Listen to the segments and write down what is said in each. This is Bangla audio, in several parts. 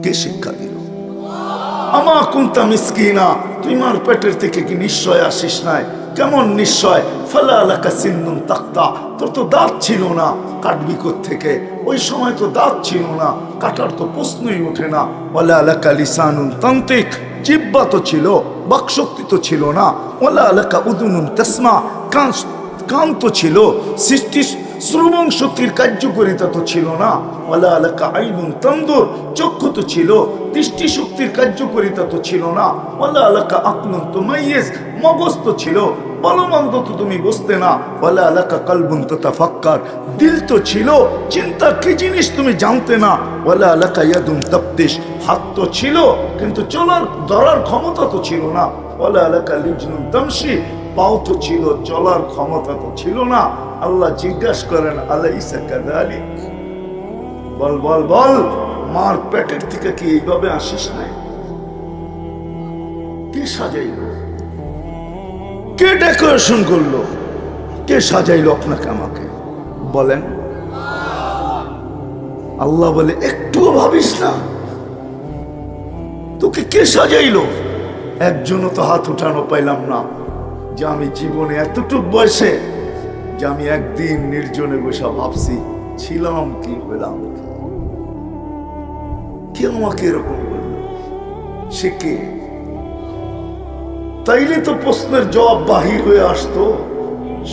কে শিক্ষা দিল? আমা কুনতা মিসকিনা, তোমার পেটের থেকে কি নিশ্চয় আসিস নাই? কেমন নিশ্চয়? ফালা লাকা সিন্নুন তাক্তা, তোর তো দাঁত ছিল না, কাটবি থেকে? ওই সময় তো দাঁত ছিল না, কাটার তো প্রশ্নই ওঠে না। ওয়ালা লাকা লিসানুন তান্তিক, জিহ্বা তো ছিল, বাকশক্তি তো ছিল না। ওয়ালা লাকা উদুনুন তাসমা, কান তো ছিল, সৃষ্টি শ্রবণ শক্তির কার্যকারিতা তো ছিল না। ওয়ালা লাকা আইনুন তানদুর, চক্ষু তো ছিল, দৃষ্টি শক্তির কার্যকারিতা তো ছিল না। ওয়ালা লাকা আকলুন তুমাইয়িজ, মগজ তো ছিল, ভালো মন্দ তো তুমি বুঝতে না। ওয়ালা লাকা কলবুন তাতাফাক্কার, দিল তো ছিল, চিন্তা কি জিনিস তুমি জানতে না। ওয়ালা লাকা ইয়াদুন তাফতিশ, হাত তো ছিল কিন্তু চলার ধরার ক্ষমতা তো ছিল না। ওয়ালা লাকা লিজনুন তামশি, পাও তো ছিল, চলার ক্ষমতা তো ছিল না। আল্লাহ জিজ্ঞাসা করেন আলাইসা কাযালিক, বল বল বল, মার পেটের থেকে কি এইভাবে আসিস নাই? কে সাজাইলো? কে ডেকোরেশন করলো? কে সাজাইলো আপনাকে আমাকে? বলেন। আল্লাহ বলে একটুও ভাবিস না তোকে কে সাজাইলো? একজনও তো হাত উঠানো পাইলাম না যে আমি জীবনে এতটুক বয়সে যে আমি একদিন নির্জনে বসে ভাবছি ছিলাম কি হলাম কি। কে আমাকে এরকম বলল? সে কে? তাইলে তো প্রশ্নের জবাব বাহির হয়ে আসতো।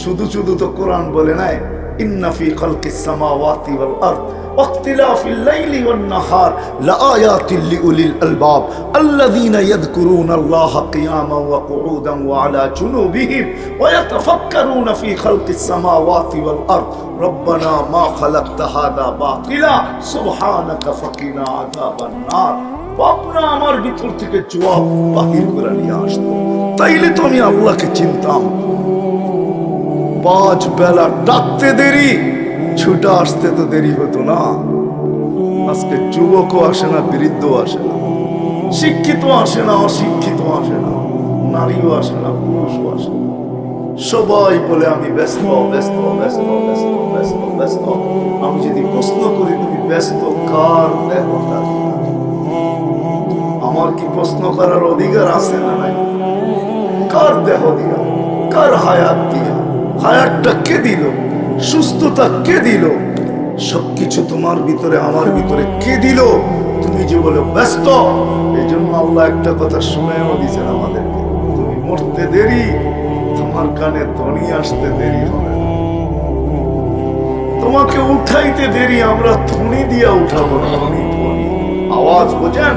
শুধু শুধু তো কোরআন বলে নাই ইন্না ফি খালকিস সামাওয়াতি ওয়াল আরদ ওয়াখতিলাফিল লাইলি ওয়ান নাহার লাআয়াতিল লিউলিল আলবাব আল্লাযীনা ইয়াযকুরুনাল্লাহা কিয়ামান ওয়া কুউদান ওয়া আলা জুনুবিহিম ওয়া ইয়াতাফাক্কারুনা ফি খালকিস সামাওয়াতি ওয়াল আরদ রব্বানা মা খালাকতা হাযা বাতিলা সুবহানাকা ফাকিনা আযাবান নার। ভাবনা আমার ভিতর থেকে জবাব বাহির করে নিয়ে আসতো। তাইলে তো আমি আল্লাহকে চিনতাম। 5 বেলা ডাকতে দেরি, ছুটা আসতে তো দেরি হতো না। আজকে যুবকও আসে না, বৃদ্ধ আসে না, শিক্ষিত আসে না, অশিক্ষিত আসে না, নারীও আসে না, পুরুষও আসে না। সবাই বলে আমি ব্যস্ত ব্যস্ত ব্যস্ত ব্যস্ত ব্যস্ত ব্যস্ত। আমি যদি প্রশ্ন করি তুমি ব্যস্ত কার দেহটা? আমার কি প্রশ্ন করার অধিকার আছে না নাই? কার দেহ দিয়া, কার হায়াত দিয়া? হায়াতটা কে দিল? সুস্থতা কে দিল? সবকিছু তোমার ভিতরে আমার ভিতরে কে দিল? তুমি যে বলে ব্যস্ত। এই জন্য আল্লাহ একটা কথা শুনেও দিয়েছেন আমাদেরকে, তুমি মরতে দেরি, তোমার কানে ধ্বনি আসতে দেরি হবে না। তোমাকে উঠাইতে দেরি, আমরা ধ্বনি দিয়া উঠাবো। ধ্বনি ধ্বনি আওয়াজ বোঝেন?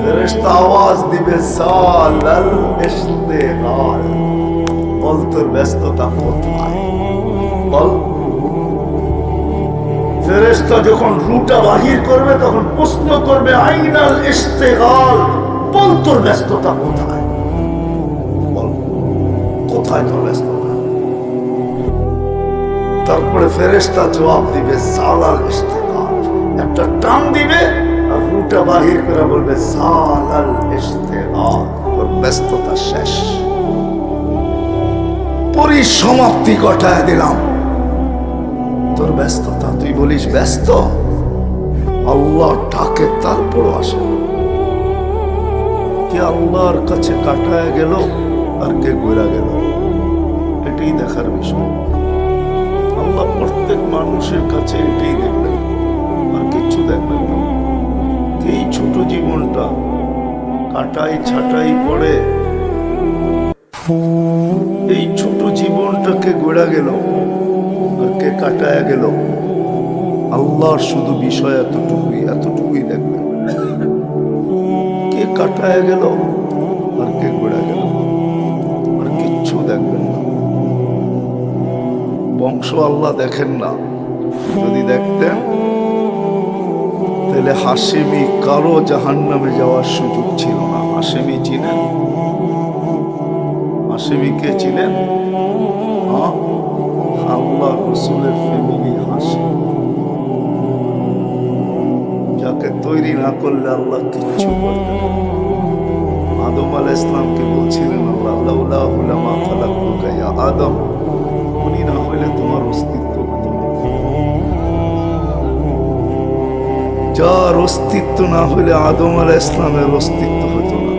ফেরেশতা আওয়াজ দিবে সালাল ইশতিগাল। বল তোর ব্যস্ততা কোথায়? বল। ফেরেশতা যখন রুটা বাহির করবে তখন প্রশ্ন করবে আইনাল ইশতিগাল, বল তোর ব্যস্ততা কোথায়? বল কোথায় তোর ব্যস্ততা? তারপরে ফেরেশতা জবাব দিবে সালাল ইশতিগাল, একটা টান দিবে আর রুটা বাহির করে বলবে সালাল ইশতিগাল, তোর ব্যস্ততা শেষ। পরিসমাপ্তি ঘটায় দিলাম তোর ব্যস্ততা। তুই বলিস ব্যস্ত, আল্লাহ ডাকে তারপর আসে। কে আল্লাহর কাছে কাটায় গেল আর কে ঘুরা গেল, এটাই দেখার বিষয়। আল্লাহ প্রত্যেক মানুষের কাছে এটাই দেখবেন, আর কিচ্ছু দেখবেন না। এই ছোট জীবনটা কাটাই ছাটাই পড়ে, এই ছোট জীবনটাকে গড়া গেল আর কে কাটায় গেল, আল্লাহর শুধু বিষয় এতটুকুই, এতটুকুই দেখবেন। কে কাটায় গেল আর কে গড়া গেল, আর কিচ্ছু দেখবেন না। বংশ আল্লাহ দেখেন না। যদি দেখতেন তাহলে হাশেমি কারো জাহান্নামে যাওয়ার সুযোগ ছিল না। হাশেমি চিনেন? হাশেমিকে চিনেন? হ্যাঁ, আল্লাহ রসুলের ফ্যামিলি হাশেম। যাকে তৈরি না করলে আল্লাহ কিচ্ছু করতেন না। আদম আলাইহিস সালামকে বলছিলেন আল্লাহ লাউলা মা খালাকতুকা ইয়া আদম, উনি না হইলে তোমার অস্তিত্ব হতো না। যার অস্তিত্ব না হলে আদম আলাইহিস সালামের অস্তিত্ব হতো না।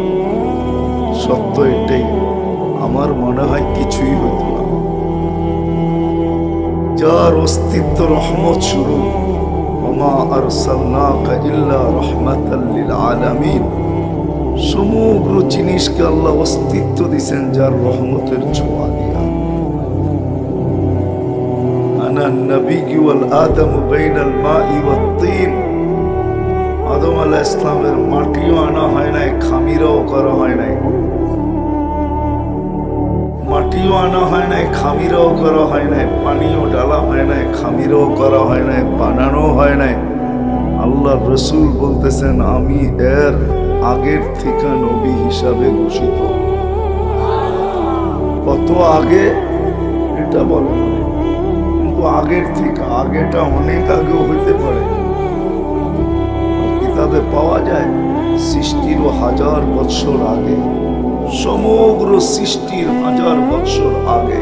সত্য এটাই, আমার মনে হয় কিছুই হতো না। যার অস্তিত্ব রহমত শুরু, ওমা আরসালনাকা ইল্লা রাহমাতাল লিল আলামিন, সমগ্র জিনিসকে আল্লাহ অস্তিত্ব দিয়েছেন যার রহমতের ছোঁয়া দিয়া। আনা নবী ওয়াল আদম বাইনাল মাই ওয়াত তিন, আদম আলাইহিস সালামের মাটিও আনা হয় নাই, খামিরাও করা হয় নাই। মাটিও আনা হয় নাই, খামিরাও করা হয় নাই, পানিও ডালা হয় নাই, খামিরাও করা হয় নাই, বানানো হয় নাই। আল্লাহ রসুল বলতেছেন আমি এর আগের থেকে নবী হিসাবে ঘোষিত। কত আগে এটা বলেন, কিন্তু আগের থেকে, আগেটা অনেক আগেও হইতে পারে। কিতাবে পাওয়া যায় সৃষ্টিরও 1000 বৎসর আগে, সমগ্র সৃষ্টির 1000 বৎসর আগে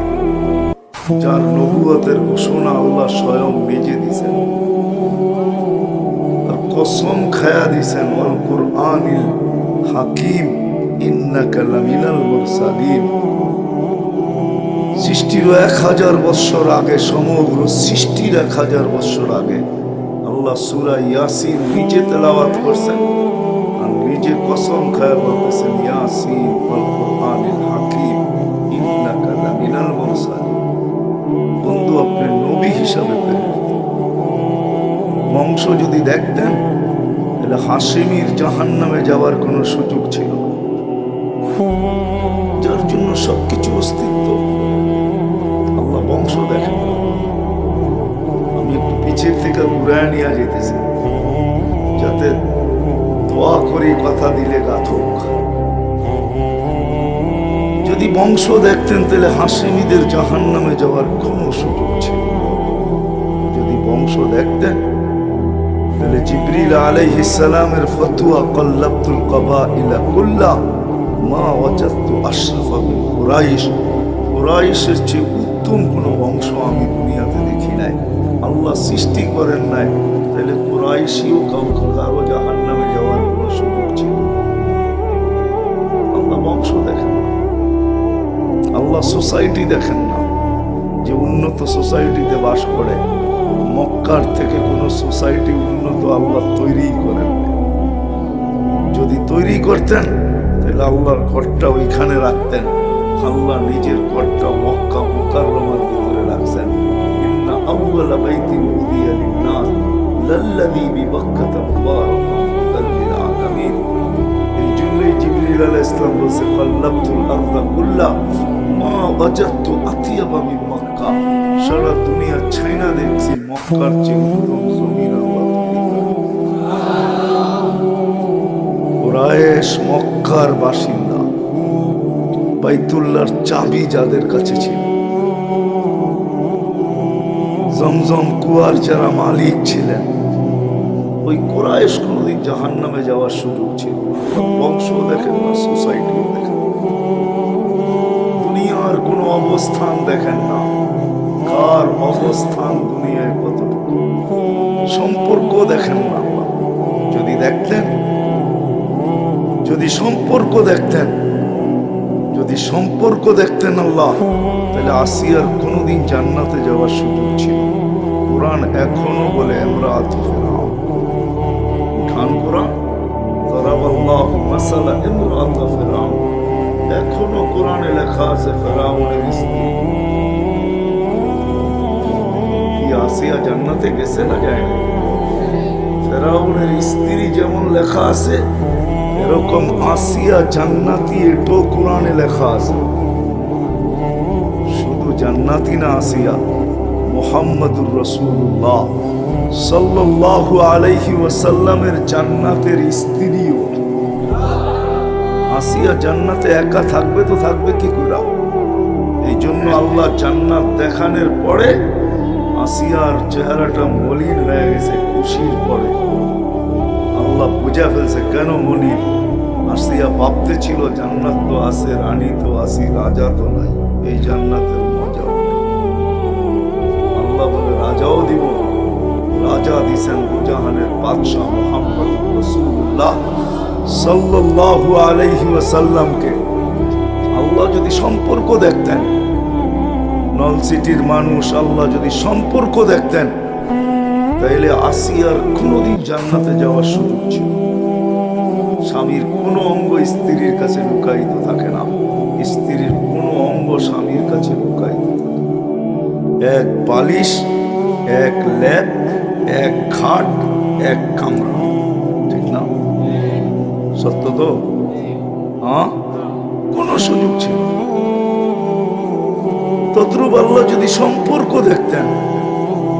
যার নবুয়তের ঘোষণা আল্লাহ স্বয়ং নিজে দিয়েছেন, কসম খায়া দিয়েছেন ওয়াল কুরআনিল হাকিম ইন্নাকা লামিনাল মুরসালিন। সৃষ্টিরও 1000 বৎসর আগে, সমগ্র সৃষ্টির 1000 বৎসর আগে আল্লাহ সূরা ইয়াসিন নিজে তেলাওয়াত করছেন আর নিজে কসম খায়া বলতেছেন ইয়াসিন ওয়াল কুরআনিল হাকিম ইন্নাকা লামিনাল মুরসালিন। বন্ধু, আপনি নবী হিসাবে প্রেরিত। বংশ যদি দেখতেন তাহলে হাশিমির জাহান্নামে যাওয়ার কোনো সুযোগ ছিল না, যার জন্য সবকিছু অস্তিত্ব। আল্লাহ বংশ দেখেন। আমি একটু পিছের থেকে ঘুরায় নিয়ে যেতেছি যাতে দোয়া করে কথা দিলে গাথক। যদি বংশ দেখতেন তাহলে হাশিমিদের জাহান্নামে যাওয়ার কোনো সুযোগ ছিল। যদি বংশ দেখতেন তাহলে জিবরিল আলাইহিস সালামের ফতোয়া কল্লাবতুল কাবাইলা কুল্লা মা ওয়াজাদতু আশরাফা মিন কুরাইশ, কুরাইশের চেয়ে উত্তম কোনো বংশ আমি দুনিয়াতে দেখি নাই। আল্লাহ সৃষ্টি করেন নাই, তাহলে কুরাইশিও কারো জাহান্নামে যাওয়ার কোনো সুযোগ ছিল। আল্লাহ বংশ দেখেন না, আল্লাহ সোসাইটি দেখেন না যে উন্নত সোসাইটিতে বাস করে। মক্কার থেকে কোনো সোসাইটি উন্নত আল্লাহ তৈরি করেন। যদি তৈরি করতেন তাহলে আল্লাহর ঘরটা ওইখানে রাখতেন। আল্লাহ নিজের ঘরটা মক্কা মুকাররমার ভিতরে রাখছেন। ইন্না আউওয়ালা বাইতিন উযিয়া লিন-নাস লাল্লাযী বিবাক্কাতা মুবারাকান লিল আলামিন। এই জন্যই জিবরিল আলাইহিস সালাম বলেছে কাল্লাবতুল আরদা কুল্লা মা ওয়াজাদতু আতিয়াবা মিন মক্কা। সারা দুনিয়া ছাইনা দেখছি, মক্কার চেয়ে উত্তম জমিন আল্লাহ কুরাইশ মক্কার বাসিন্দা, বাইতুল্লাহর চাবি যাদের কাছে ছিল, জমজম কুয়ার যারা মালিক ছিলেন, ওই কুরাইশ কোনদিন জাহান্নামে যাওয়ার সুযোগ ছিল। বংশ দেখেন না, সোসাইটি দেখেন, দুনিয়ার কোনো অবস্থান দেখেন না, কার অবস্থান দুনিয়ায় কতটুকু, সম্পর্ক দেখেন না। যদি দেখতেন, যদি সম্পর্ক দেখতেন, যদি সম্পর্ক দেখতেন আল্লাহ, তাহলে আসিয়ার কোনোদিন জান্নাতে যাওয়ার সুযোগ ছিল। কোরআন এখনো বলে ইমরাত ফিরআউন, উঠান কোরআন দরাবাল্লাহু মাসালা ইমরাত ফিরআউন, এখনো কোরআনে লেখা আছে ফিরআউনের স্ত্রী। কি আসিয়া জান্নাতে গেছে না যায় না? ফিরআউনের স্ত্রী যেমন লেখা আছে এরকম আসিয়া জান্নাতি, এটাও কোরআনে লেখা আছে। শুধু জান্নাতি না, আসিয়া মুহাম্মদুর রাসূলুল্লাহ সাল্লাল্লাহু আলাইহি ওয়াসাল্লামের জান্নাতের স্ত্রীও। আসিয়া জান্নাতে একা থাকবে তো থাকবে কি করে? এই জন্য আল্লাহ জান্নাত দেখানোর পরে আসিয়ার চেহারাটা মলিন হয়ে গেছে। খুশির পরে আল্লাহ বুঝা ফেলছে কেন মলিন। আসিয়া ভাবতে ছিল জান্নাত তো আছে, রানী তো আছে, রাজা তো নাই, এই জান্নাতের মজাও নেই। আল্লাহ বলে রাজাও দিব, রাজা দিছেন দুজাহানের বাদশাহ মুহাম্মদ রাসূলুল্লাহ সাল্লাল্লাহু আলাইহি ওয়াসাল্লামকে। আল্লাহ যদি সম্পর্ক দেখতেন, নলসিটির মানুষ আল্লাহ যদি সম্পর্ক দেখতেন, তাইলে আসিয়ার কোনোদিন জান্নাতে যাওয়ার সুযোগ ছিল। স্বামীর কোনো অঙ্গ স্ত্রীর কাছে লুকায়িত থাকে না, স্ত্রীর কোনো অঙ্গ স্বামীর কাছে লুকায়িত থাকে। এক বালিশ, এক ল্যাপ, এক খাট, এক কামরা, ঠিক না? সত্য তো? হ্যাঁ, কোনো সুযোগ ছিল। তদ্রুপ আল্লাহ যদি সম্পর্ক দেখতেন,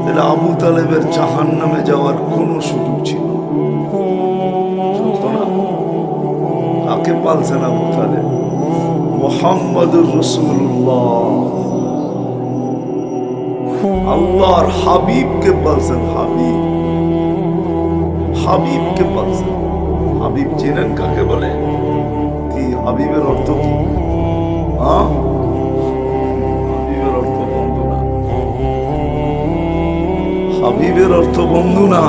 তাহলে আবু তালেবের জাহান্নামে যাওয়ার কোনো সুযোগ ছিল না। কাকে পালছেন আবু তালেব? মুহাম্মদুর রাসূলুল্লাহ, আল্লাহর হাবিবকে পালছেন। হাবিবকে পালছেন। হাবিব চেনেন কাকে বলে? কি হাবিবের অর্থ কি? হাবিবের অর্থ বন্ধু না। হাবিবের অর্থ বন্ধু না।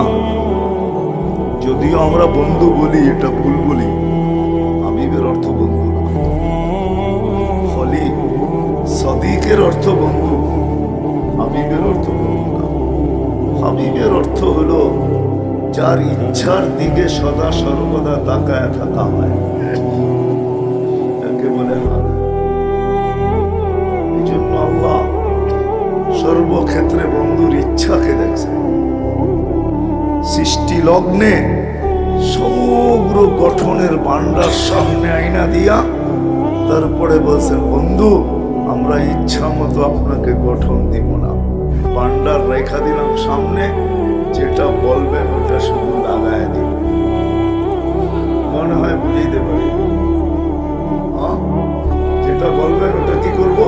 যদিও আমরা বন্ধু বলি, এটা ভুল বলি। হাবিবের অর্থ বন্ধু না। খলিল, সাদিকের অর্থ বন্ধু, হাবিবের অর্থ বন্ধু না। হাবিবের অর্থ হলো যার ইচ্ছার দিকে সদা সর্বদা তাকায় থাকা হয়, একে বলে হাবিব। এই জন্য আল্লাহ সর্বক্ষেত্রে বন্ধুর ইচ্ছাকে দেখছেন। সৃষ্টি লগ্নে সমগ্র গঠনের ভান্ডার সামনে আইনা দিয়া তারপরে বলছেন, বন্ধু আমরা ইচ্ছা মতো আপনাকে গঠন দিব না, ভান্ডার রেখা দিলাম সামনে, যেটা বলবেন ওটা শুধু লাগায় দিব। মনে হয় বুঝাইতে পারি? যেটা বলবেন ওটা কি করব?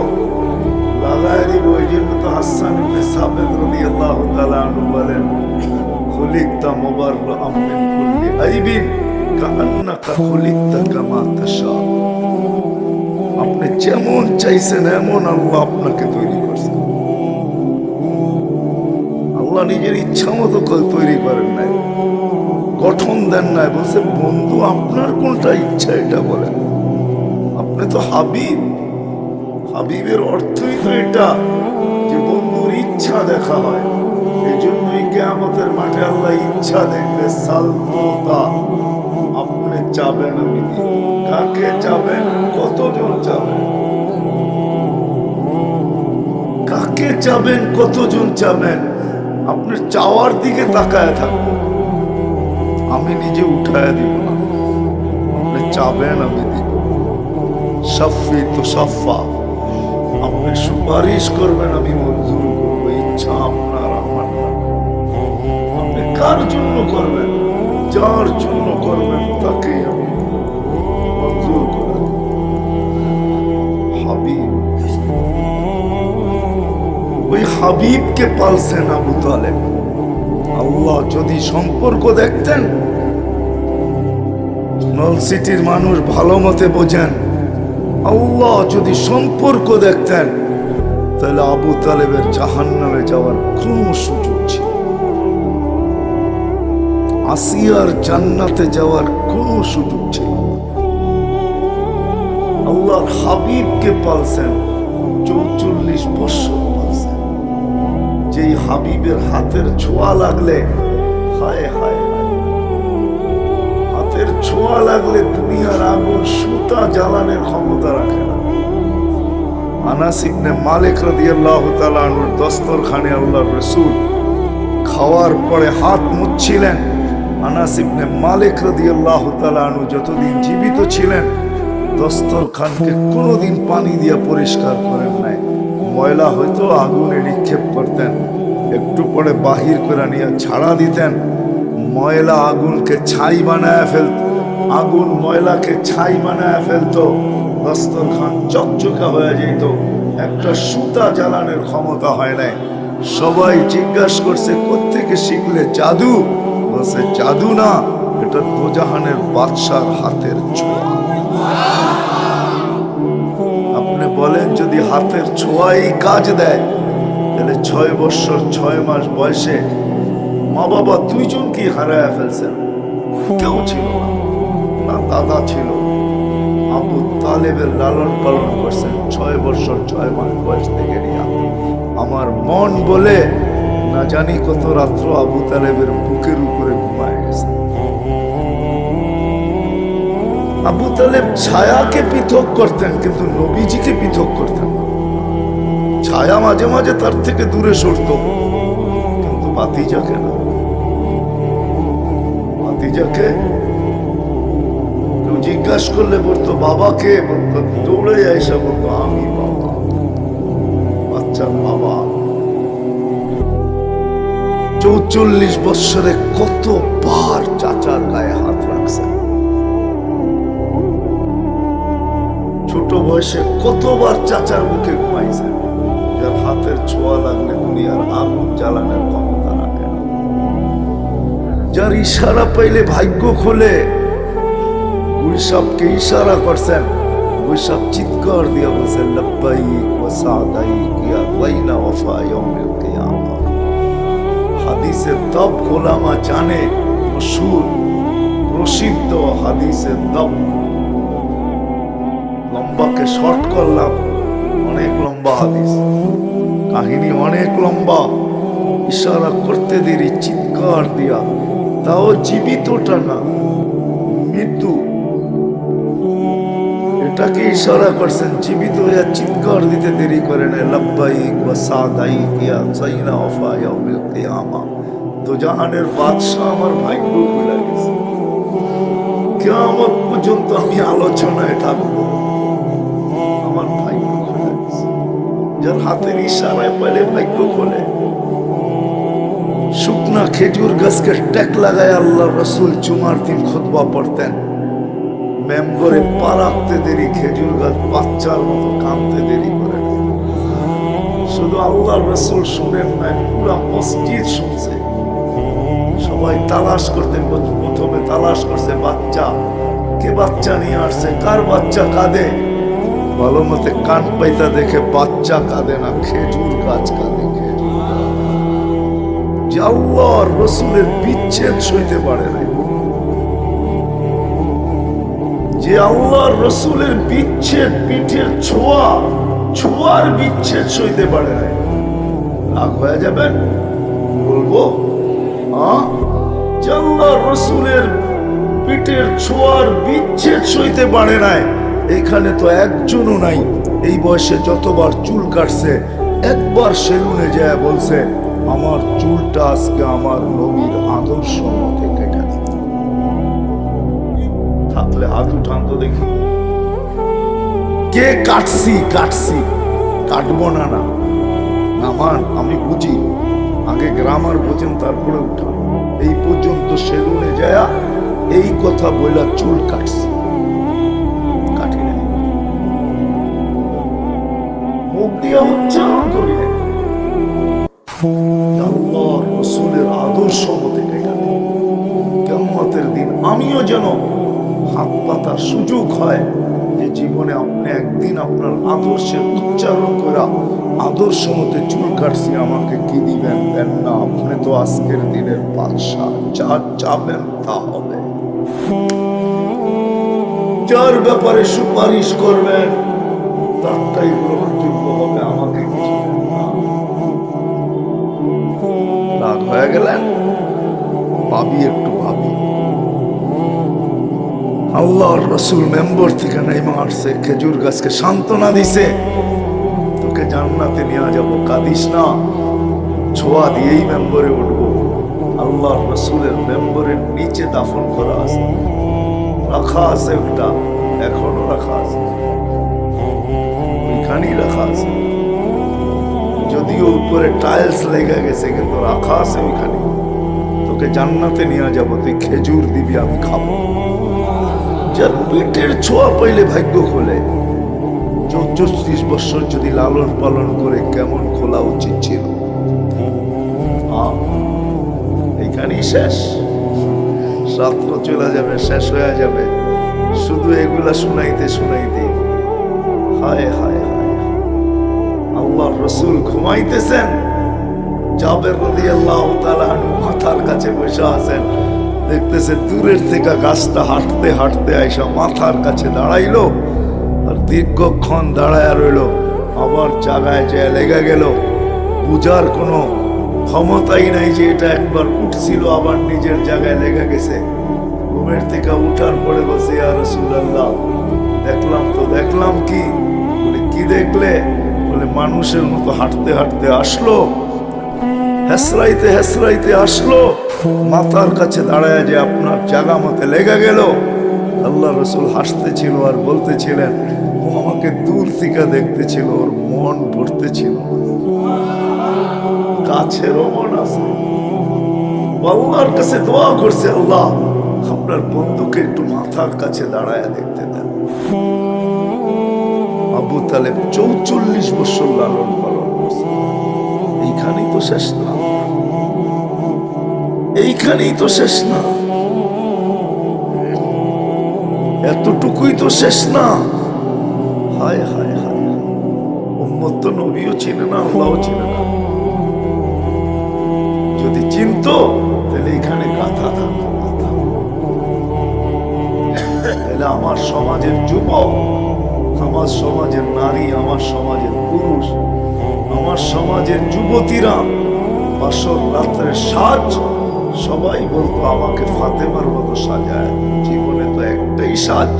লাগায় দিব। এই জন্য তো হাসান ইবনে সাবিত রাদিয়াল্লাহু তাআলা আনহু বলেন, খুলিকতা মুবাররাআম মিন কুল্লি আইবিন কাআন্নাকা খুলিকতা কামা তাশা। আপনি যেমন চাইছেন এমন আল্লাহ আপনাকে তৈরি করছেন। আল্লাহ নিজের ইচ্ছা মতো তৈরি করেন নাই, গঠন দেন নাই। বলছে বন্ধু আপনার কোনটা ইচ্ছা এটা বলেন। আপনি তো হাবিব। হাবিবের অর্থই তো এটা যে বন্ধুর ইচ্ছা দেখা হয়। এই জন্যই কিয়ামতের মাঠে আল্লাহ ইচ্ছা দেখবে। সালতা, আপনি চাবেন আমি দিব। কাকে চাবেন? কতজন চাবেন? কাকে চাবেন? কতজন চাবেন? আপনি চাওয়ার দিকে তাকায় থাকবেন, আমি নিজে উঠায় দিব না। আপনি চাবেন আমি দিব। সাফি তো সাফা, আপনি সুপারিশ করবেন আমি মঞ্জুর করবো। ইচ্ছা আপনার, আমার না। আপনি কার জন্য করবেন? যার জন্য করবেন তাকেই আমি মঞ্জুর করে দেব। হাবিব, ওই হাবিবকে পালছেন আবু তালেব। আল্লাহ যদি সম্পর্ক দেখতেন, নলসিটির মানুষ ভালো মতে বোঝেন, আল্লাহ যদি সম্পর্ক দেখতেন, তাহলে আবু তালেবের জাহান্নামে যাওয়ার কোনো সুযোগ ছিল, আসিয়ার জান্নাতে যাওয়ার কোনো সুযোগ ছিল। আল্লাহর হাবিবকে পালছেন 44 বছর পালছেন। যেই হাবিবের হাতের ছোঁয়া লাগলে, হায় হায়, হাতের ছোঁয়া লাগলে দুনিয়ার আগুন সুতা জ্বালানোর ক্ষমতা রাখে না। আনাস ইবনে মালিক রাদিয়াল্লাহু তাআলা আনহুর দস্তরখানে আল্লাহর রাসূল খাওয়ার পরে হাত মুছছিলেন। আনাস ইবনে মালিক রাদিয়াল্লাহু তাআলা আনহু যতদিন জীবিত ছিলেন, দস্তরখানকে কোনোদিন পানি দিয়ে পরিষ্কার করেন নাই। ময়লা হয়তো আগুনে নিক্ষেপ করতেন, একটু পরে বাহির করে নিয়ে ছাড়া দিতেন। ময়লা আগুনকে ছাই বানায় ফেলত, আগুন ময়লাকে ছাই বানায় ফেলতো। দস্তরখান চকচকা হয়ে যেত, একটা সুতা জ্বালানোর ক্ষমতা হয় নাই। সবাই জিজ্ঞাসা করছে কোত্থেকে শিখলে? জাদু? বলছে জাদু না, এটা দোজাহানের বাদশার হাতের ছোঁয়া। আপনি বলেন যদি হাতের ছোঁয়াই কাজ দেয়, তাহলে 6 বছর 6 মাস বয়সে মা বাবা দুইজনকে হারায় ফেলছেন, কেউ ছিল না, না দাদা ছিল। আবু তালেবের লালন পালন করছেন 6 বছর 6 মাস বয়স থেকে নিয়ে। আমার মন বলে না জানি কত রাত্র আবু তালেবের বুকের উপরে ঘুমায় গেছে। আবু তালেব ছায়াকে পৃথক করতেন, কিন্তু নবীজিকে পৃথক করতেন না। ছায়া মাঝে মাঝে তার থেকে দূরে সরত, কিন্তু ভাতিজাকে না। ভাতিজাকে কেউ জিজ্ঞাসা করলে বলতো বাবাকে, বলতো দৌড়ে এসে বলতো আমি বাবা, বাচ্চার বাবা। 44 বৎসরে কতবার চাচার গায়ে হাত রাখছেন, ছোট বয়সে কতবার চাচার বুকে ঘুমাইছেন, যার হাতের ছোঁয়া লাগলে দুনিয়ার আগুন জ্বালানোর ক্ষমতা রাখে না, যার ইশারা পাইলে ভাগ্য খোলে। গুলশাবকে ইশারা করছেন, গুলশাব চিৎকার দিয়া বলছেন লব্বাইক ওয়া সাদাইক ইয়া গায়না ওয়াফা ইয়াউমিল কিয়ামা। হাদিসের দব ওলামা জানে, মশহুর প্রসিদ্ধ হাদিসের দব। লম্বাকে শর্ট করলাম, অনেক লম্বা হাদিস, কাহিনী অনেক লম্বা। ইশারা করতে দেরি চিৎকার দিয়া, তাও জীবিতটা না, মৃত্যু। এটাকে ইশারা করছেন, জীবিত হইয়া চিৎকার দিতে দেরি করে না। লব্বাইক ওয়া সাদাইক ইয়া গায়না ওয়াফা ইয়াউমিল কিয়ামা। তো জাহানের বাদশা আমার ভাগ্য ভুলে গেছে, কিয়ামত পর্যন্ত আমি আলোচনায় থাকবো, আমার ভাগ্য খুলে গেছে। যার হাতের ইশারায় পেলে ভাগ্য খোলে। শুকনা খেজুর গাছকে টেক লাগায় আল্লাহ রসুল জুমার দিন খুতবা পড়তেন। মেম্বরে পা রাখতে দেরি খেজুর গাছ বাচ্চার মতো কাঁদতে দেরি করে না। শুধু আল্লাহ রসুল শুনেন নাই, পুরা মসজিদ শুনছে। সবাই তালাশ করতে, প্রথমে তালাশ করছে বাচ্চা, কে বাচ্চা নিয়ে আসছে, কার বাচ্চা কাঁদে। ভালো মতে কান পাইতা দেখে বাচ্চা কাঁদে না, খেজুর গাছ কাঁদে। খেজুর গাছ যে আল্লাহর রসুলের বিচ্ছেদ সইতে পারে না, যে আল্লাহর রসুলের বিচ্ছেদ, পিঠের ছোঁয়া, ছোঁয়ার বিচ্ছেদ সইতে পারে না। রাগ হয়ে যাবেন বলবো, যে আল্লাহর রসুলের পিঠের ছোঁয়ার বিচ্ছেদ সইতে পারে নাই। এইখানে তো একজনও নাই এই বয়সে যতবার চুল কাটছে, একবার সেলুনে যায় বলছে আমার চুলটা আজকে আমার নবীর আদর্শ মতে কেটে দিন। থাকলে হাত উঠান তো দেখি, কে কাটছি কাটছি, কাটবো না না নামান। আমি বুঝি, আগে গ্রামার বোঝেন তারপরে উঠান। এই পর্যন্ত সেলুনে যায় এই কথা বইলা চুল কাটছি, কাটি নাই, মুখ দিয়া উচ্চারণ করি নাই। আল্লাহর রাসূলের আদর্শ মতে কিয়ামতের দিন আমিও যেন হাত পাতার সুযোগ হয়, যে জীবনে আপনি একদিন আপনার আদর্শের উচ্চারণ করা আদর্শ মতে চুল কাটছি, আমাকে কি দিবেন দেন না, আপনি তো আজকের দিনের বাদশা, যা চাবেন তা হবে। যার ব্যাপারে সুপারিশ করবেন তারটাই গ্রহণযোগ্য হবে, আমাকে কিছু দেন না। রাগ হয়ে গেলেন, ভাবি একটু ভাবি। আল্লাহর রসুল মেম্বর থেকে নেমে আসছে, খেজুর গাছকে সান্ত্বনা দিছে, তোকে জান্নাতে নিয়ে যাবো, কাঁদিস না, ছোঁয়া দিয়েই মেম্বরে উঠবো। আল্লাহর রসুলের মেম্বরের নিচে দাফন করা আছে, রাখা আছে, ওটা এখনো রাখা আছে, ওইখানেই রাখা আছে। যদিও উপরে টাইলস লেগে গেছে, কিন্তু রাখা আছে ওইখানে। তোকে জান্নাতে নিয়ে যাবো, তুই খেজুর দিবি, আমি খাবো। যার পেটের ছোঁয়া পাইলে ভাগ্য খোলে। 34 বছর যদি লালন পালন করে কেমন খোলা উচিত ছিল। এইখানেই শেষ, রাত্র চলে যাবে, শেষ হয়ে যাবে, শুধু এগুলা শুনাইতে শুনাইতে। হায় হায় হায়, আল্লাহর রসুল ঘুমাইতেছেন, জাবের রাদিয়াল্লাহু তাআলা আনহু মাথার কাছে বসে আছেন, দেখতেছে দূরের থেকে গাছটা হাঁটতে হাঁটতে আইসা মাথার কাছে দাঁড়াইলো, আর দীর্ঘক্ষণ দাঁড়ায় রইল, আবার জায়গায় যে লেগে গেল। বুঝার কোনো ক্ষমতাই নাই যে এটা একবার উঠছিল আবার নিজের জায়গায় লেগে গেছে। ঘুমের থেকে উঠার পরে বসে, ইয়া রাসূলুল্লাহ, দেখলাম কি? বলে কি দেখলে? বলে মানুষের মতো হাঁটতে হাঁটতে আসলো, হেসরাইতে হেসরাইতে আসলো, মাথার কাছে দাঁড়ায় যে আপনার জায়গা মতে লেগে গেল। আল্লাহ রসুল হাসতেছিল আর বলতেছিলেন, ও আমাকে দূর থেকে দেখতেছিল, ওর মন ভরতেছিল, কাছেরও মন আছে। আল্লাহর কাছে দোয়া করছে, আল্লাহ আপনার বন্ধুকে একটু মাথার কাছে দাঁড়ায় দেখতে দেন। আবু তালেব 44 বছর লালন পালন করছে। এইখানেই তো শেষ না, এইখানেই তো শেষ না, এতটুকুই তো শেষ না। হায় হায় হায়, উম্মত তো নবীও চিনে না, আল্লাহও চিনে না। যদি চিনতো তাহলে এখানে গাথা থাকতো, গাথা। তাহলে আমার সমাজের যুবক, আমার সমাজের নারী, আমার সমাজের পুরুষ, আমার সমাজের যুবতীরা বাসর রাত্রের সাজ সবাই বলতো আমাকে ফাতেমার মতো সাজায়। জীবনে তো একটাই সাজ,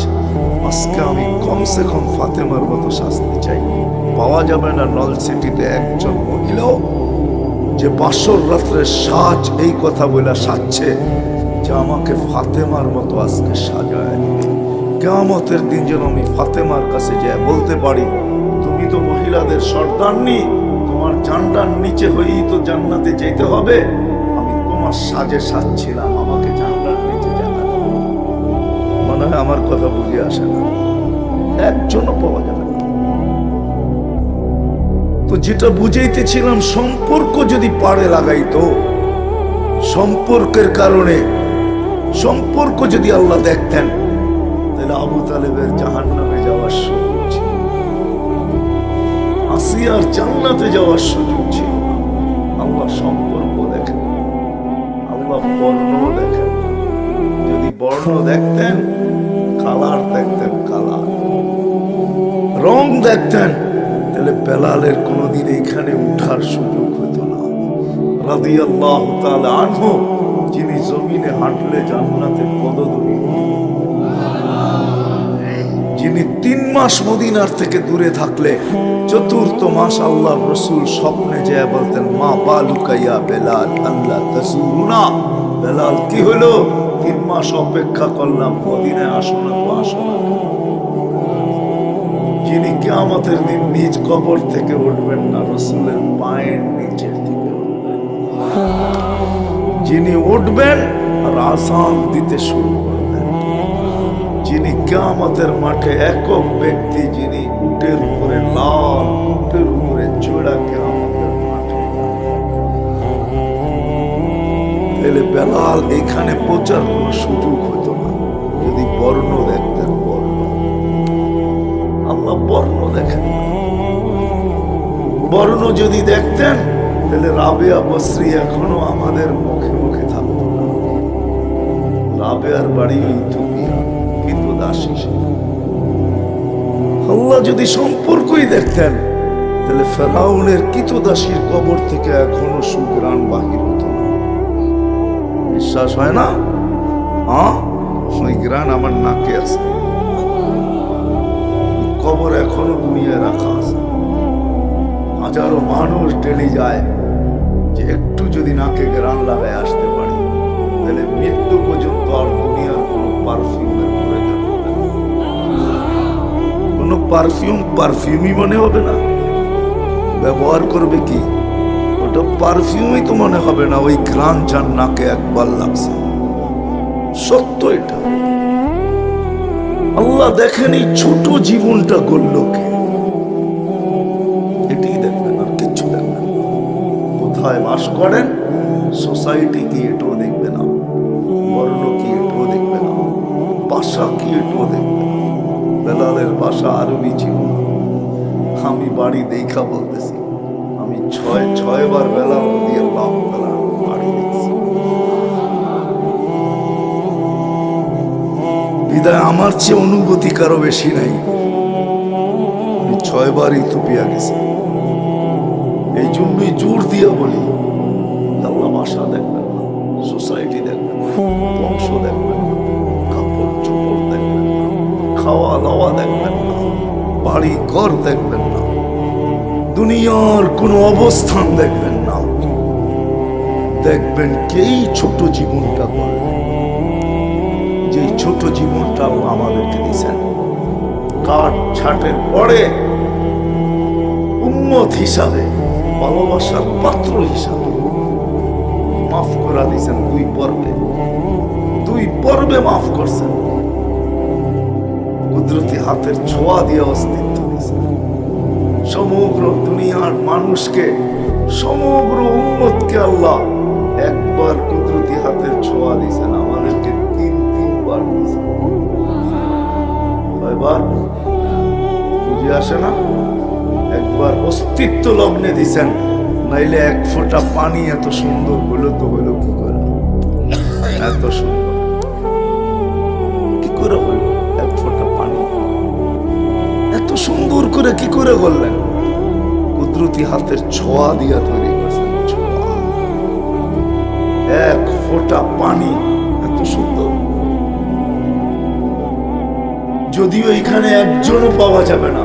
আজকে আমি কমসে কম ফাতেমার মতো সাজতে চাই। পাওয়া যাবে না নল সিটিতে একজন মহিলাও যে বাসর রাত্রের সাজ এই কথা বলে সাজছে যে আমাকে ফাতেমার মতো আজকে সাজায়। কিয়ামতের দিন যেন আমি ফাতেমার কাছে যে বলতে পারি, তুমি তো মহিলাদের সর্দারনি, তোমার জান্ডার নিচে হয়েই তো জান্নাতে যেতে হবে, আমি তোমার সাজে সাজছিলাম, আমাকে জান্ডার নিচে যেতে হবে। মনে হয় আমার কথা বুঝে আসে না, একজনও পাওয়া যাবে না। তো যেটা বুঝাইতেছিলাম, সম্পর্ক যদি পাড়ে লাগাইতো, সম্পর্কের কারণে সম্পর্ক যদি আল্লাহ দেখতেন, তাহলে আবু তালেবের জাহান্নামে যাওয়ার সুযোগ ছিল, আসিয়ার জান্নাতে যাওয়ার সুযোগ ছিল। আল্লাহ সম্পর্ক দেখেন, আল্লাহ বর্ণ দেখেন। যদি বর্ণ দেখতেন, কালার দেখতেন, কালার রং দেখতেন, তাহলে বেলালের কোনোদিন এখানে উঠার সুযোগ হতো না। রাদিয়াল্লাহু তাআলা আনহু, যিনি জমিনে হাঁটলে জান্নাতে পদধূলি, যিনি 3 মাস মদিনার থেকে দূরে থাকলে চতুর্থ মাস আল্লাহ রসুল স্বপ্নে যায় বলতেন, মা বালুকা ইয়া বেলাল আল্লাহ তাজুরুনা। বেলাল কি হলো? 3 মাস অপেক্ষা করলাম, মদিনায় আসো না তো আসো না। যিনি কিয়ামতের দিন নিজ কবর থেকে উঠবেন না, রসুলের পায়ের নিচের দিকে উঠবেন। যিনি উঠবেন আর আযান দিতে শুরু করবেন, যিনি কিয়ামতের মাঠে একক ব্যক্তি, যিনি উটের উপরে লাল, উটের উপরে চড়া কিয়ামতের মাঠে। তাহলে বেলাল এখানে পৌঁছার কোন সুযোগ হতো না যদি বর্ণ দেখতেন। বর্ণ, আল্লাহ বর্ণ দেখেন। বর্ণ যদি দেখতেন, তাহলে রাবেয়া বসরি এখনো আমাদের মুখে মুখে থাকতো না। রাবেয়ার বাড়ি ইথিওপিয়া, কিন্তু দাসী। আল্লাহ যদি সম্পর্কই দেখতেন, তাহলে ফেরাউনের কিতদাসীর কবর থেকে এখনো সুগ্রাণ বাহির হতো না। বিশ্বাস হয় না? ওই গ্রাণ আমার নাকে আছে, কবর এখনো দুনিয়ায় রাখা আছে। হাজারো মানুষ ডেলি যায় যে একটু যদি নাকে গ্রাণ লাগায় আসতে পারি, তাহলে মৃত্যু পর্যন্ত আর দুনিয়ার কোনো পারফিউমের প্রয়োজন হবে না। কোনো পারফিউমই মনে হবে না। ব্যবহার করবে কি? ওটা পারফিউমই তো মনে হবে না, ওই ঘ্রাণ যার নাকে একবার লাগছে। সত্য এটা। আল্লাহ দেখেন এই ছোট জীবনটা গড়ল কে, এটাই দেখবেন, আর কিচ্ছু দেখবেন। কোথায় বাস করেন, সোসাইটি কি এটাও দেখবে না, বর্ণ কি এটাও দেখবে না, ভাষা কি এটাও দেখবে না। বেলালের ভাষা আরবি ছিল না। আমি বাড়ি দেখা বলতেছি, আমি আমি ছয় বার বেলা রাদিয়াল্লাহু তাআলা বাড়ি দেখছি। বিদায় আমার চেয়ে অনুভূতি কারো বেশি নাই। আমি 6 বার ইথিওপিয়া গেছি। এই জন্যই জোর দিয়ে বলি, আল্লাহ বাসা দেখবেন না, সোসাইটি দেখবেন না, বংশ দেখবেন না, কাপড় চোপড় দেখবেন না, খাওয়া দাওয়া দেখবেন না, বাড়ি ঘর দেখবেন না, দুনিয়ার কোনো অবস্থান দেখবেন না। দেখবেন কেই ছোট জীবনটা করবেন, যে ছোট জীবনটা আমাদেরকে দিয়েছেন। কাঠ ছাটের পরে উম্মত হিসাবে, ভালোবাসার পাত্র হিসাবে মাফ করা দিয়েছেন 2 পর্বে মাফ করছেন। কুদরতি হাতের ছোঁয়া দিয়ে অস্তিত্ব দিয়েছেন। সমগ্র দুনিয়ার মানুষকে, সমগ্র উম্মতকে আল্লাহ একবার কুদরতি হাতের ছোঁয়া দিয়েছেন, আমাদেরকে 3বার দিয়েছেন। কয়বার বুঝে আসে না? একবার অস্তিত্ব লগ্নে দিছেন, নাইলে 1 ফোঁটা পানি এত সুন্দর হলো তো হলো কি করে? এত সুন্দর কি করে হলো? 1 ফোঁটা পানি এত সুন্দর করে কি করে করলেন? কুদরতি হাতের ছোঁয়া দিয়া তৈরি করছেন। ছোঁয়া, 1 ফোঁটা পানি এত সুন্দর। যদিও এখানে একজনও পাওয়া যাবে না।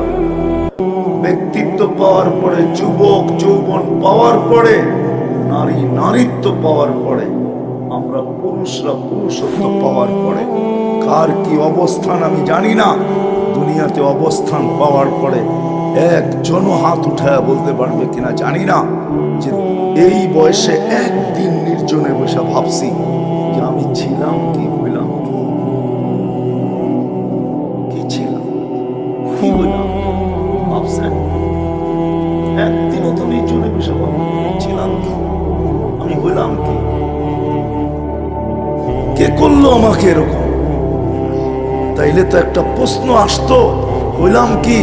ব্যক্তিত্ব পাওয়ার পরে, যুবক যৌবন পাওয়ার পরে, নারী নারীত্ব পাওয়ার পরে, আমরা পুরুষরা পুরুষত্ব পাওয়ার পরে, কার কি অবস্থান আমি জানি না। দুনিয়াতে অবস্থান পাওয়ার পরে একজনও হাত উঠায় বলতে পারবে কিনা জানি না যে এই বয়সে একদিন নির্জনে বসে ভাবছি যে আমি ছিলাম কি, হইলাম কি ছিলাম কি হইলাম। ভাবছেন একদিনও তো নির্জনে বসে ছিলাম কি, আমি হইলাম কি, কে করলো আমাকে এরকম? তাইলে তো একটা প্রশ্ন আসতো, হইলাম কি?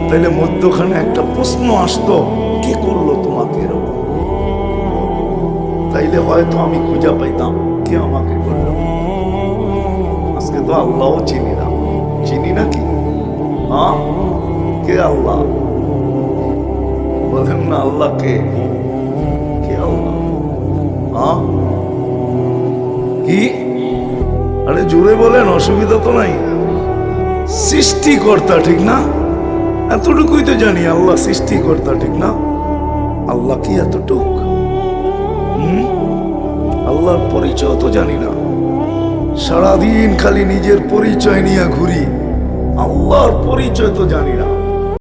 তাইলে মধ্যখানে একটা প্রশ্ন আসতো, কে করলো তোমাকে এরকম? তাইলে হয়তো আমি খুঁজে পাইতাম কে আমাকে করলো। আজকে তো আল্লাহও চিনি না, চিনি নাকি? হ্যাঁ, কে আল্লাহ? বলেন না আল্লাহ কে? কে আল্লাহ? হ্যাঁ কি? আরে জোরে বলেন, অসুবিধা তো নাই। সৃষ্টিকর্তা, ঠিক না? এতটুকুই তো জানি, আল্লাহ সৃষ্টিকর্তা, ঠিক না? আল্লাহ কি এতটুক? আল্লাহর পরিচয় তো জানি না। সারাদিন খালি নিজের পরিচয় নিয়ে ঘুরি, আল্লাহর পরিচয় তো জানি না।